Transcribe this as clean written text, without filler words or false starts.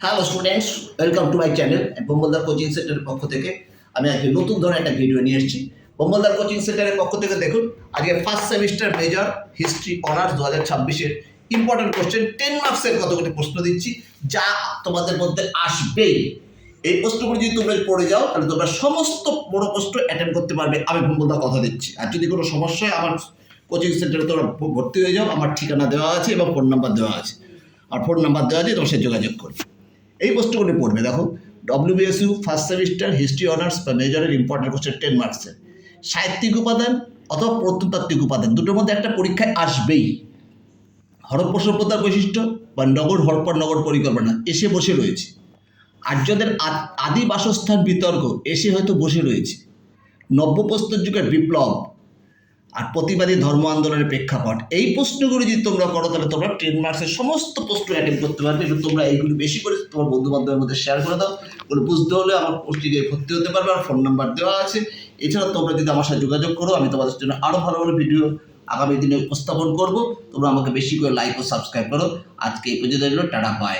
Hello students, welcome to my channel. বোম্বলদার coaching সেন্টারের পক্ষ থেকে আমি আজকে নতুন ধরনের একটা ভিডিও নিয়ে এসেছি। বোম্বলদার কোচিং সেন্টারের পক্ষ থেকে দেখুন, আজকে first semester major history honours 2026-এর ইম্পর্টেন্ট কোশ্চেন 10 মার্কসের কতগুলি প্রশ্ন দিচ্ছি, যা তোমাদের মধ্যে আসবেই। এই প্রশ্নগুলো যদি তোমরা পড়ে যাও তাহলে তোমরা সমস্ত বড় প্রশ্ন অ্যাটেন্ড করতে পারবে, আমি বোম্বলদার কথা দিচ্ছি। আর যদি কোনো সমস্যা হয় আমার কোচিং সেন্টারে তোমরা ভর্তি হয়ে যাও, আমার ঠিকানা দেওয়া আছে এবং ফোন নাম্বার দেওয়া আছে। আর ফোন নাম্বার দেওয়া আছে, তোমার সাথে যোগাযোগ করবে। এই প্রশ্নগুলি পড়বে। দেখো, ডব্লিউবিএসইউ ফার্স্ট সেমিস্টার হিস্ট্রি অনার্স বা মেজরের ইম্পর্টেন্ট কোশ্চেন 10 মার্কসের সাহিত্যিক উপাদান অথবা প্রত্নতাত্ত্বিক উপাদান দুটোর মধ্যে একটা পরীক্ষায় আসবেই। হরপ্পা সভ্যতার বৈশিষ্ট্য বা নগর হরপ্পা নগর পরিকল্পনা এসে বসে রয়েছে। আর্যদের আদি বাসস্থান বিতর্ক এসে হয়তো বসে রয়েছে। নব্যপ্রস্তর যুগের বিপ্লব আর প্রতিবাদী ধর্ম আন্দোলনের প্রেক্ষাপট, এই প্রশ্নগুলো যদি তোমরা করো তাহলে তোমরা 10 মার্কসের সমস্ত প্রশ্ন অ্যাটেন্ড করতে পারবে। এবং তোমরা এইগুলি বেশি করে তোমার বন্ধু বান্ধবের মধ্যে শেয়ার করে দাও। কোনো বুঝতে হলে আমার কোচিংয়ে ভর্তি হতে পারবে, আর ফোন নাম্বার দেওয়া আছে। এছাড়া তোমরা যদি আমার সাথে যোগাযোগ করো, আমি তোমাদের জন্য আরও ভালো ভালো ভিডিও আগামী দিনে উপস্থাপন করব। তোমরা আমাকে বেশি করে লাইক ও সাবস্ক্রাইব করো। আজকে এই পর্যন্ত, টাটা, বাই।